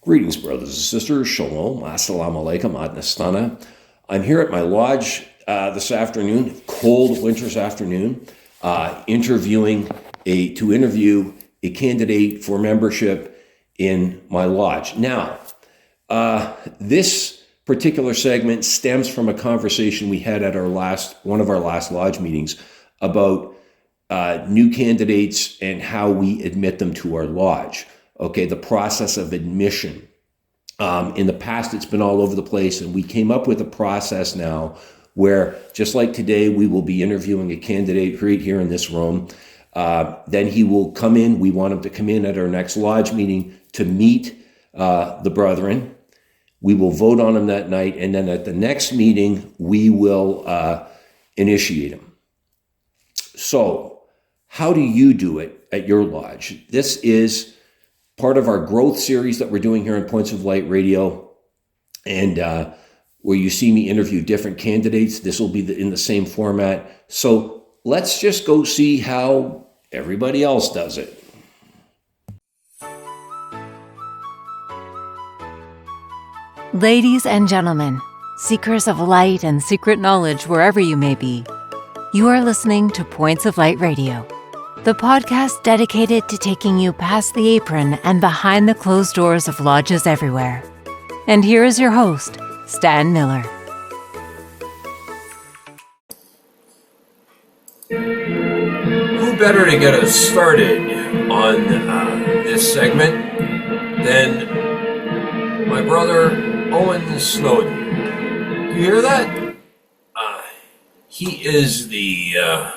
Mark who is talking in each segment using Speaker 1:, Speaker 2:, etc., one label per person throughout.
Speaker 1: Greetings, brothers and sisters. Shalom. Assalamu alaikum. Ad nastana. I'm here at my lodge this afternoon, cold winter's afternoon, interview a candidate for membership in my lodge. Now, this particular segment stems from a conversation we had at one of our last lodge meetings about new candidates and how we admit them to our lodge. Okay, the process of admission. In the past, it's been all over the place, and we came up with a process now where, just like today, we will be interviewing a candidate right here in this room. Then he will come in. We want him to come in at our next lodge meeting to meet the brethren. We will vote on him that night, and then at the next meeting, we will initiate him. So, how do you do it at your lodge? This is part of our growth series that we're doing here on Points of Light Radio, and where you see me interview different candidates. This will be in the same format. So let's just go see how everybody else does it.
Speaker 2: Ladies and gentlemen, seekers of light and secret knowledge wherever you may be, you are listening to Points of Light Radio, the podcast dedicated to taking you past the apron and behind the closed doors of lodges everywhere. And here is your host, Stan Miller.
Speaker 1: Who better to get us started on this segment than my brother Owen Snowden? You hear that? He is the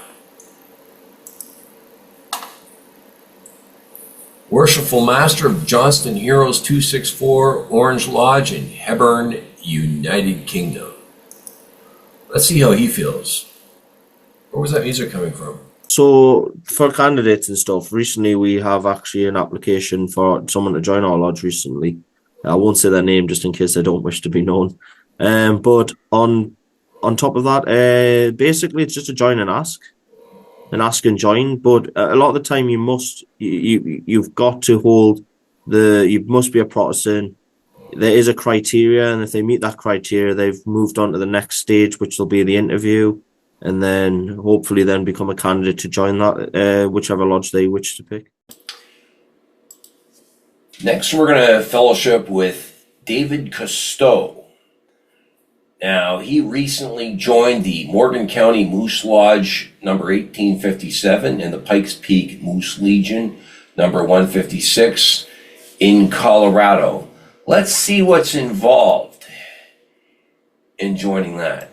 Speaker 1: Worshipful Master of Johnston Heroes 264 Orange Lodge in Hebburn, United Kingdom. Let's see how he feels. Where was that music coming from?
Speaker 3: So for candidates and stuff, recently we have actually an application for someone to join our lodge recently. I won't say their name just in case they don't wish to be known. But on top of that, basically it's just a join and ask. And ask and join, but a lot of the time you've got to hold you must be a Protestant. There is a criteria, and if they meet that criteria, they've moved on to the next stage, which will be the interview, and then hopefully then become a candidate to join that whichever lodge they wish to pick.
Speaker 1: Next, we're going to fellowship with David Cousteau. Now, he recently joined the Morgan County Moose Lodge number 1857 and the Pikes Peak Moose Legion number 156 in Colorado. Let's see what's involved in joining that.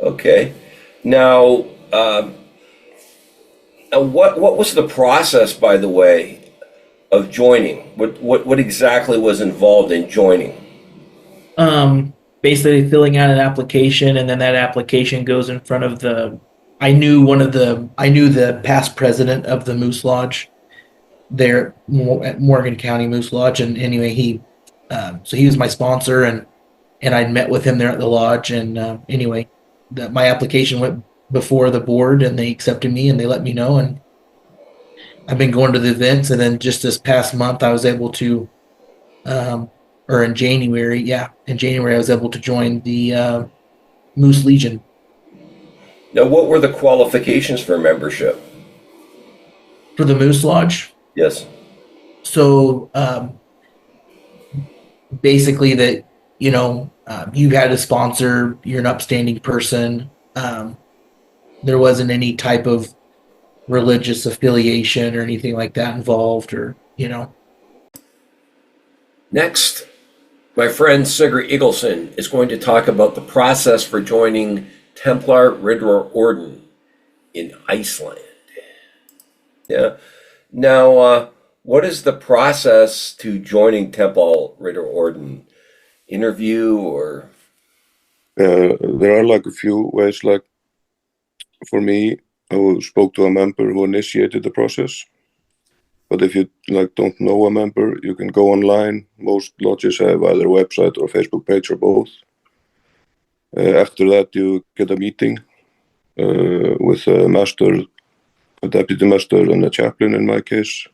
Speaker 1: Okay. Now, what was the process, by the way, of joining? What exactly was involved in joining?
Speaker 4: Basically filling out an application, and then that application goes in front of I knew the past president of the Moose Lodge there at Morgan County Moose Lodge. And anyway, so he was my sponsor, and I'd met with him there at the lodge. And anyway, my application went before the board, and they accepted me, and they let me know. And I've been going to the events, and then just this past month, I was able to, in January, I was able to join the Moose Legion.
Speaker 1: Now, what were the qualifications for membership?
Speaker 4: For the Moose Lodge?
Speaker 1: Yes.
Speaker 4: So, basically that, you had a sponsor, you're an upstanding person. There wasn't any type of religious affiliation or anything like that involved,
Speaker 1: Next, my friend Sigurd Eagleson is going to talk about the process for joining Templar Ridder Orden in Iceland. Yeah. Now, what is the process to joining Templar Ridder Orden? Interview or?
Speaker 5: There are a few ways. For me, I spoke to a member who initiated the process. But if you don't know a member, you can go online. Most lodges have either a website or a Facebook page or both. After that, you get a meeting with a master, a deputy master, and a chaplain in my case.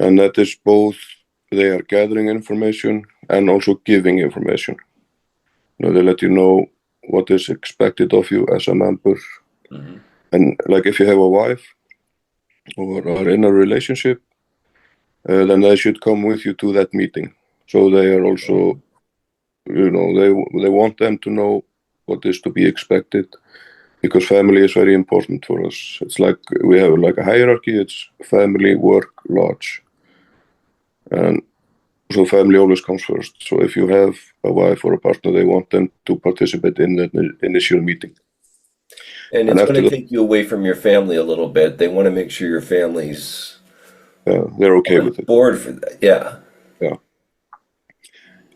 Speaker 5: and that is both they are gathering information and also giving information. They let you know what is expected of you as a member. Mm-hmm. And like if you have a wife or are in a relationship, then they should come with you to that meeting. So they are also, they want them to know what is to be expected, because family is very important for us. It's like we have like a hierarchy. It's family, work, lodge. And so family always comes first. So if you have a wife or a partner, they want them to participate in the initial meeting.
Speaker 1: And it's going to take you away from your family a little bit. They want to make sure your family's
Speaker 5: they're okay with it.
Speaker 1: Board for that. Yeah.
Speaker 5: Yeah.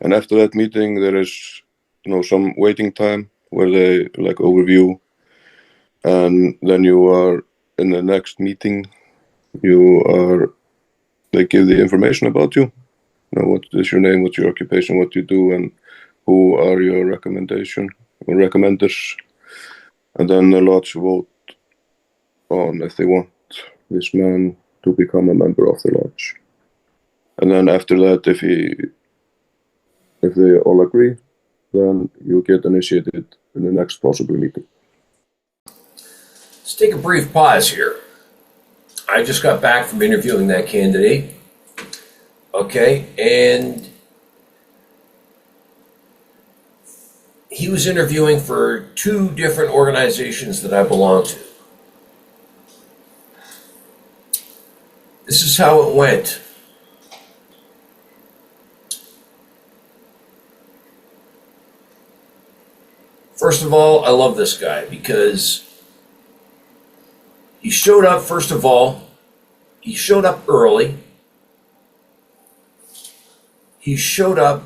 Speaker 5: And after that meeting, there is some waiting time where they like overview, and then you are in the next meeting. They give the information about you. What is your name, what's your occupation, what you do, and who are your recommenders. And then the lodge vote on if they want this man to become a member of the lodge. And then after that, if they all agree, then you get initiated in the next possible meeting.
Speaker 1: Let's take a brief pause here. I just got back from interviewing that candidate. Okay, and he was interviewing for 2 different organizations that I belong to. This is how it went. First of all, I love this guy because he showed up, he showed up early. He showed up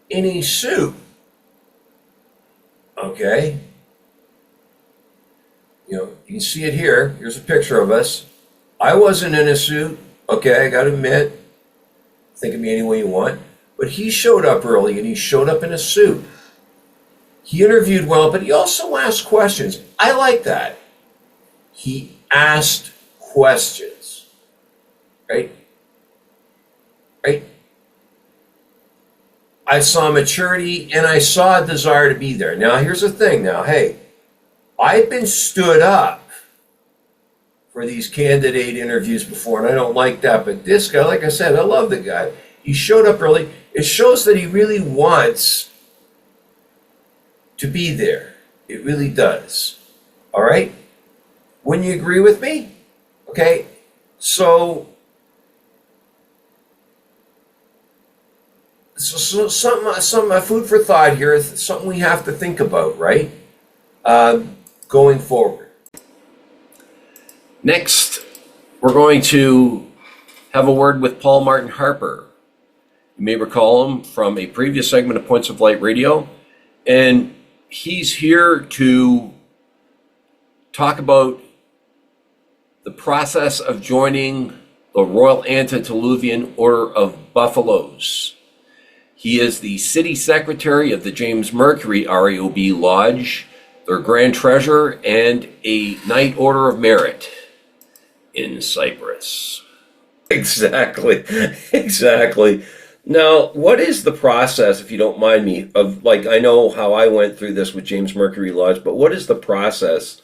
Speaker 1: in a suit. Okay? You can see it here. Here's a picture of us. I wasn't in a suit. Okay, I got to admit. Think of me any way you want. But he showed up early, and he showed up in a suit. He interviewed well, but he also asked questions. I like that. He asked questions. Right? I saw maturity and I saw a desire to be there. Now, here's the thing. Now, hey, I've been stood up for these candidate interviews before, and I don't like that. But this guy, like I said, I love the guy. He showed up early. It shows that he really wants to be there. It really does. All right? Wouldn't you agree with me? Okay? So some food for thought here is something we have to think about, right? Going forward. Next, we're going to have a word with Paul Martin Harper. You may recall him from a previous segment of Points of Light Radio, and he's here to talk about the process of joining the Royal Antediluvian Order of Buffaloes. He is the city secretary of the James Mercury RAOB Lodge, their grand treasurer, and a Knight Order of Merit in Cyprus. Exactly. Now, what is the process, if you don't mind me, of, like, I know how I went through this with James Mercury Lodge, but what is the process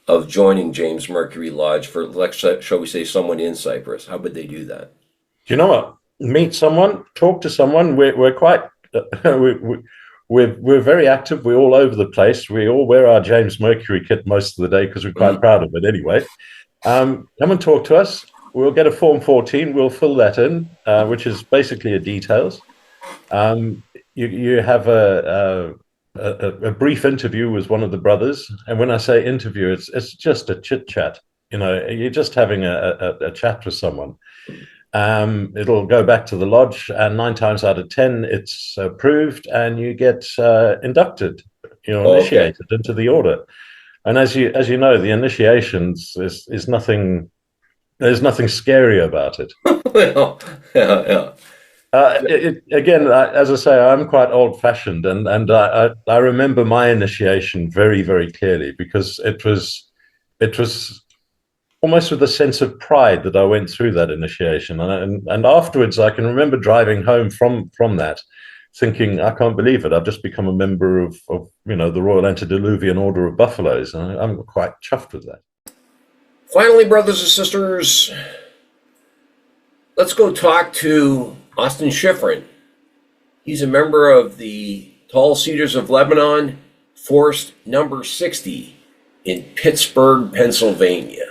Speaker 1: of joining James Mercury Lodge for, shall we say, someone in Cyprus? How would they do that?
Speaker 6: You know what? Meet someone, talk to someone. We're quite, we're very active. We're all over the place. We all wear our James Mercury kit most of the day because we're quite proud of it anyway. Come and talk to us. We'll get a Form 14. We'll fill that in, which is basically a details. You have a brief interview with one of the brothers. And when I say interview, it's just a chit chat. You're just having a chat with someone. It'll go back to the lodge, and 9 times out of 10, it's approved, and you get inducted, initiated into the order. And as you know, the initiations is nothing. There's nothing scary about it.
Speaker 1: Well, yeah.
Speaker 6: Again, as I say, I'm quite old-fashioned, and I remember my initiation very, very clearly because it was almost with a sense of pride that I went through that initiation. And afterwards, I can remember driving home from that, thinking, I can't believe it. I've just become a member of the Royal Antediluvian Order of Buffaloes. And I'm quite chuffed with that.
Speaker 1: Finally, brothers and sisters, let's go talk to Austin Schifrin. He's a member of the Tall Cedars of Lebanon, Forest number 60 in Pittsburgh, Pennsylvania.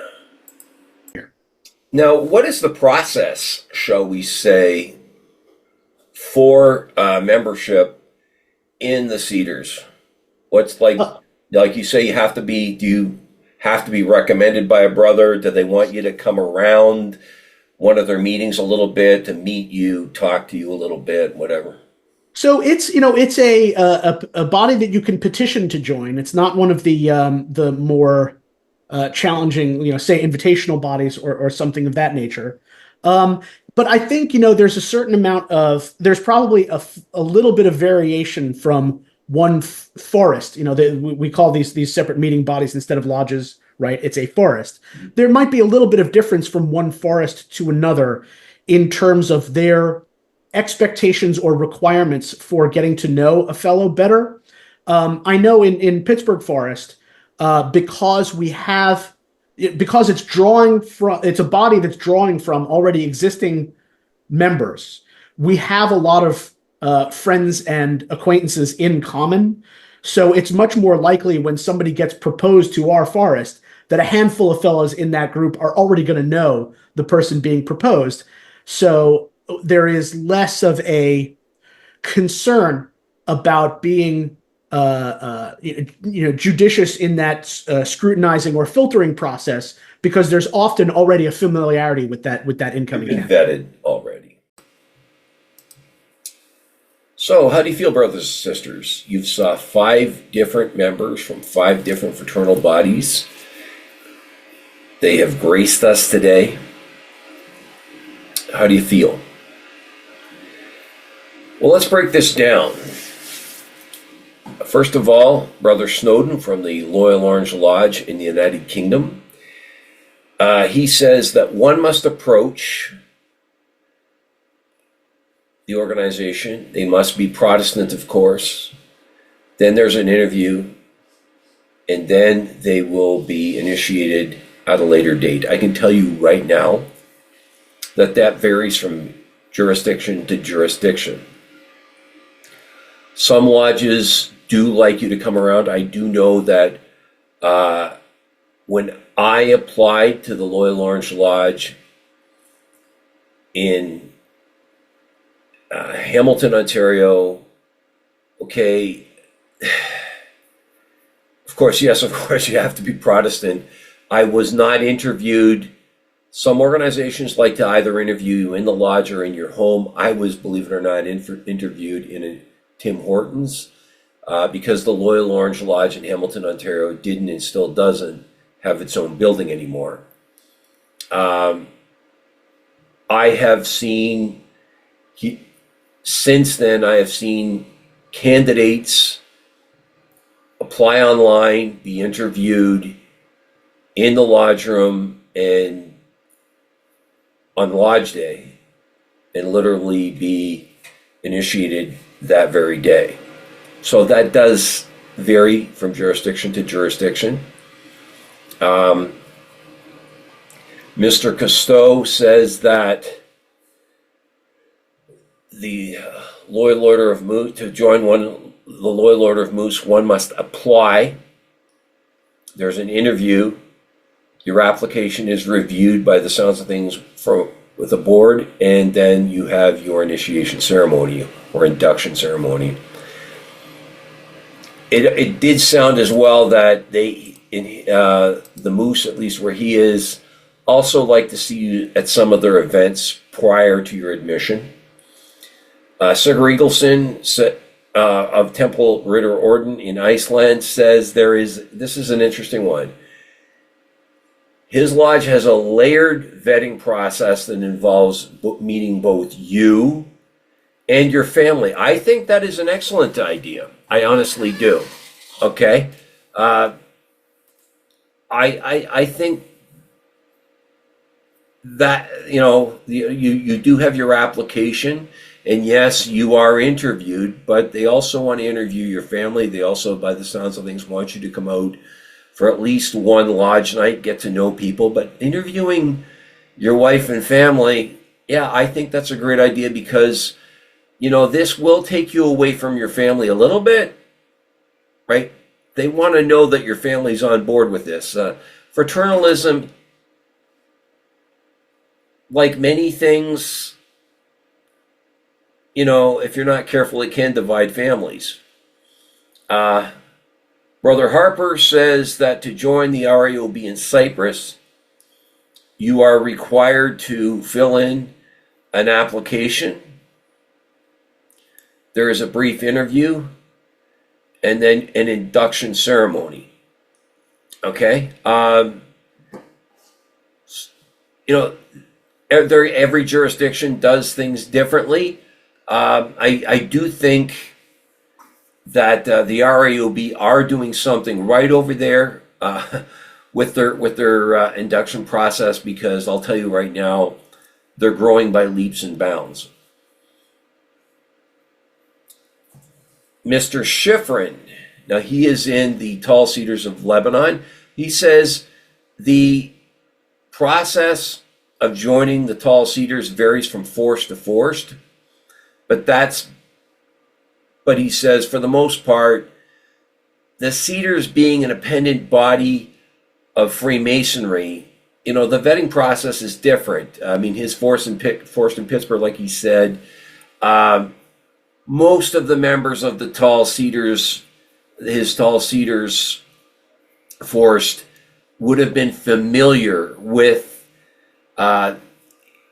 Speaker 1: Now, what is the process, shall we say, for membership in the Cedars? What's like you say, do you have to be recommended by a brother? Do they want you to come around one of their meetings a little bit to meet you, talk to you a little bit, whatever?
Speaker 7: So it's a body that you can petition to join. It's not one of the more challenging, say invitational bodies or something of that nature. But I think, there's a certain amount there's probably a little bit of variation from one forest. We call these separate meeting bodies instead of lodges, right? It's a forest. There might be a little bit of difference from one forest to another in terms of their expectations or requirements for getting to know a fellow better. I know in Pittsburgh Forest, because it's a body that's drawing from already existing members. We have a lot of friends and acquaintances in common. So it's much more likely when somebody gets proposed to our forest that a handful of fellows in that group are already going to know the person being proposed. So there is less of a concern about being judicious in that scrutinizing or filtering process, because there's often already a familiarity with that incoming
Speaker 1: You've been vetted already. So how do you feel, brothers and sisters? You've saw 5 different members from 5 different fraternal bodies. They have graced us today. How do you feel? Well, let's break this down. First of all, Brother Snowden from the Loyal Orange Lodge in the United Kingdom, he says that one must approach the organization. They must be Protestant, of course. Then there's an interview, and then they will be initiated at a later date. I can tell you right now that varies from jurisdiction to jurisdiction. Some lodges do like you to come around. I do know that when I applied to the Loyal Orange Lodge in Hamilton, Ontario, okay, of course, you have to be Protestant. I was not interviewed. Some organizations like to either interview you in the lodge or in your home. I was, believe it or not, interviewed in a Tim Hortons because the Loyal Orange Lodge in Hamilton, Ontario didn't and still doesn't have its own building anymore. I have seen, since then, I have seen candidates apply online, be interviewed in the lodge room and on lodge day, and literally be initiated that very day. So that does vary from jurisdiction to jurisdiction. Mr. Cousteau says that the Loyal Order of Moose, to join the Loyal Order of Moose, one must apply. There's an interview. Your application is reviewed by the sounds of things with the board, and then you have your initiation ceremony or induction ceremony. It did sound as well that they, in the Moose, at least where he is, also like to see you at some of their events prior to your admission. Sigurd Eagleson of Temple Ritter Orden in Iceland says this is an interesting one. His lodge has a layered vetting process that involves meeting both you and your family. I think that is an excellent idea. I honestly do. Okay? I think that, you do have your application, and yes, you are interviewed, but they also want to interview your family. They also, by the sounds of things, want you to come out for at least one lodge night, get to know people. But interviewing your wife and family, yeah, I think that's a great idea, because this will take you away from your family a little bit, right? They want to know that your family's on board with this. Fraternalism, like many things, if you're not careful, it can divide families. Brother Harper says that to join the RAOB in Cyprus, you are required to fill in an application. There is a brief interview, and then an induction ceremony. Okay? Every jurisdiction does things differently. I do think that the RAOB are doing something right over there with their induction process, because I'll tell you right now, they're growing by leaps and bounds. Mr. Schifrin, now he is in the Tall Cedars of Lebanon. He says the process of joining the Tall Cedars varies from force to force, but he says for the most part, the Cedars being an appendant body of Freemasonry, the vetting process is different. I mean, his force in Pittsburgh, like he said, most of the members of the Tall Cedars, his Tall Cedars force, would have been familiar with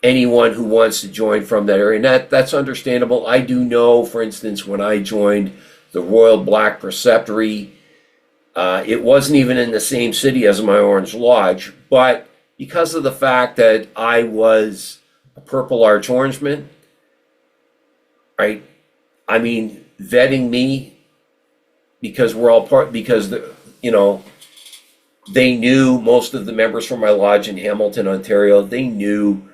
Speaker 1: anyone who wants to join from that area, and that's understandable. I do know, for instance, when I joined the Royal Black Preceptory, it wasn't even in the same city as my Orange Lodge, but because of the fact that I was a Purple Arch Orangeman, right? I mean, vetting me, because we're all they knew most of the members from my lodge in Hamilton, Ontario. They knew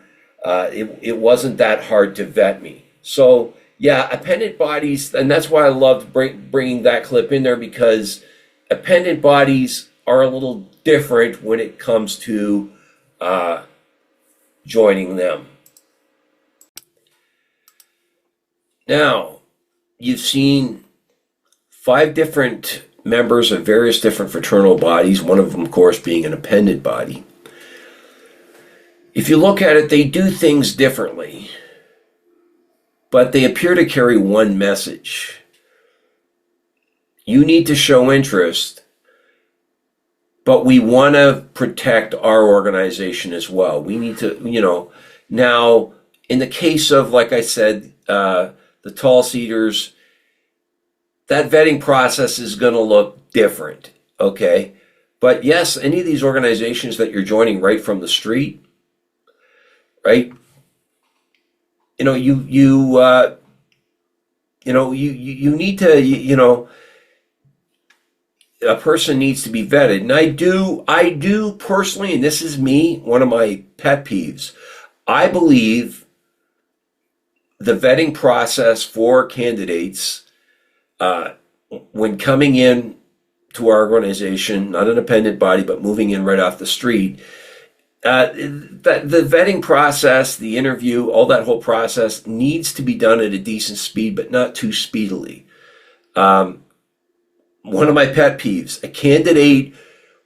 Speaker 1: it wasn't that hard to vet me. So yeah, appendant bodies, and that's why I loved bringing that clip in there, because appendant bodies are a little different when it comes to joining them. Now, you've seen 5 different members of various different fraternal bodies, one of them, of course, being an appendant body. If you look at it, they do things differently, but they appear to carry one message. You need to show interest, but we want to protect our organization as well. We need to, now, in the case of, like I said, the Tall Cedars, that vetting process is going to look different, okay? But yes, any of these organizations that you're joining right from the street, right? You need to, a person needs to be vetted. And I do personally, and this is me, one of my pet peeves, I believe the vetting process for candidates, when coming in to our organization, not an appendant body, but moving in right off the street, the vetting process, the interview, all that whole process needs to be done at a decent speed, but not too speedily. One of my pet peeves, a candidate,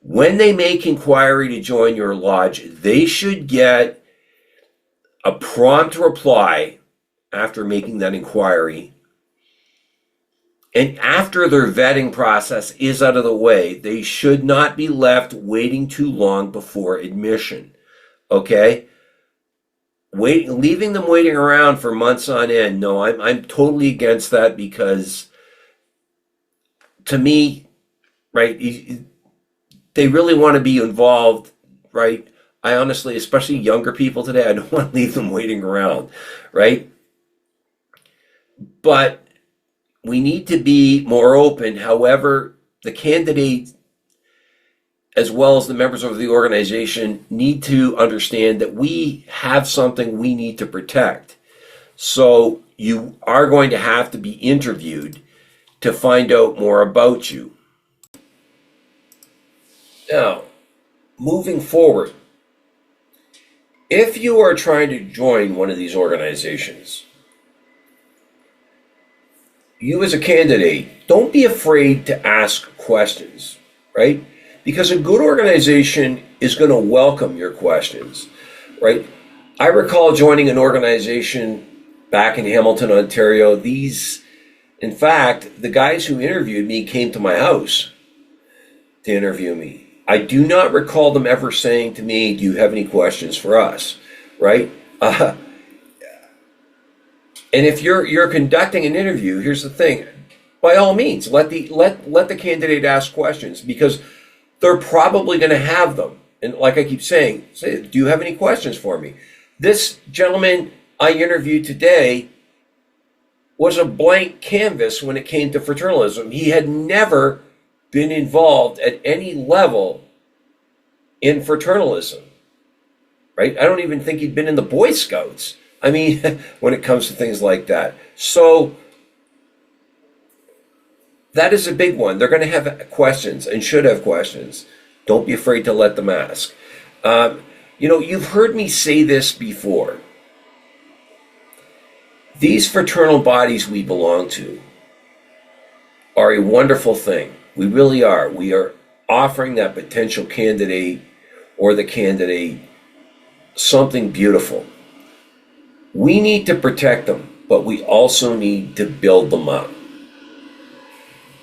Speaker 1: when they make inquiry to join your lodge, they should get a prompt reply after making that inquiry. And after their vetting process is out of the way, they should not be left waiting too long before admission. Okay? Leaving them waiting around for months on end. No, I'm totally against that, because to me, right, they really want to be involved, right? I honestly, especially younger people today, I don't want to leave them waiting around, right? But we need to be more open. However, the candidate as well as the members of the organization, need to understand that we have something we need to protect. So you are going to have to be interviewed to find out more about you. Now, moving forward, if you are trying to join one of these organizations, you as a candidate, don't be afraid to ask questions, right? Because a good organization is going to welcome your questions, right? I recall joining an organization back in Hamilton, Ontario. In fact, the guys who interviewed me came to my house to interview me. I do not recall them ever saying to me, "Do you have any questions for us?" Right? And if you're conducting an interview, here's the thing: by all means, let the candidate ask questions, because they're probably going to have them. And like I keep saying, say, "Do you have any questions for me?" This gentleman I interviewed today was a blank canvas when it came to fraternalism. He had never been involved at any level in fraternalism, right? I don't even think he'd been in the Boy Scouts. I mean, when it comes to things like that. So that is a big one. They're going to have questions and should have questions. Don't be afraid to let them ask. You've heard me say this before. These fraternal bodies we belong to are a wonderful thing. We really are. We are offering that potential candidate or the candidate something beautiful. We need to protect them, but we also need to build them up.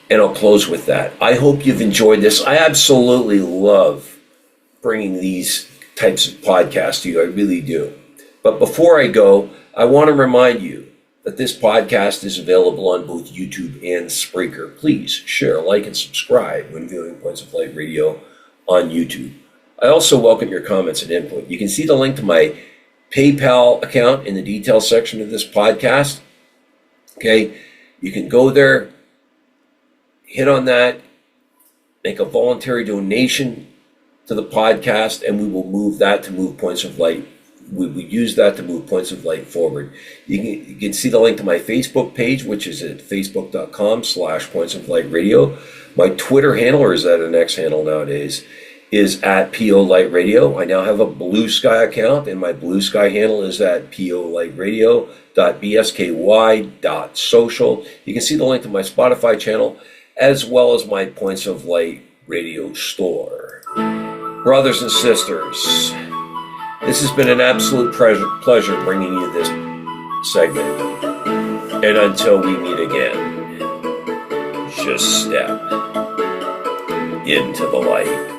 Speaker 1: And I'll close with that. I hope you've enjoyed this. I absolutely love bringing these types of podcasts to you. I really do. But before I go, I want to remind you that this podcast is available on both YouTube and Spreaker. Please share, like, and subscribe when viewing Points of Light Radio on YouTube. I also welcome your comments and input. You can see the link to my PayPal account in the details section of this podcast. Okay, you can go there, hit on that, make a voluntary donation to the podcast, and we will move that to move Points of Light. We use that to move Points of Light forward. You can see the link to my Facebook page, which is at facebook.com/Points of Light Radio. My Twitter handle, or is that an X handle nowadays, is at PO Light Radio. I now have a Bluesky account, and my Bluesky handle is at polightradio.bsky.social. You can see the link to my Spotify channel, as well as my Points of Light Radio store. Brothers and sisters, this has been an absolute pleasure bringing you this segment. And until we meet again, just step into the light.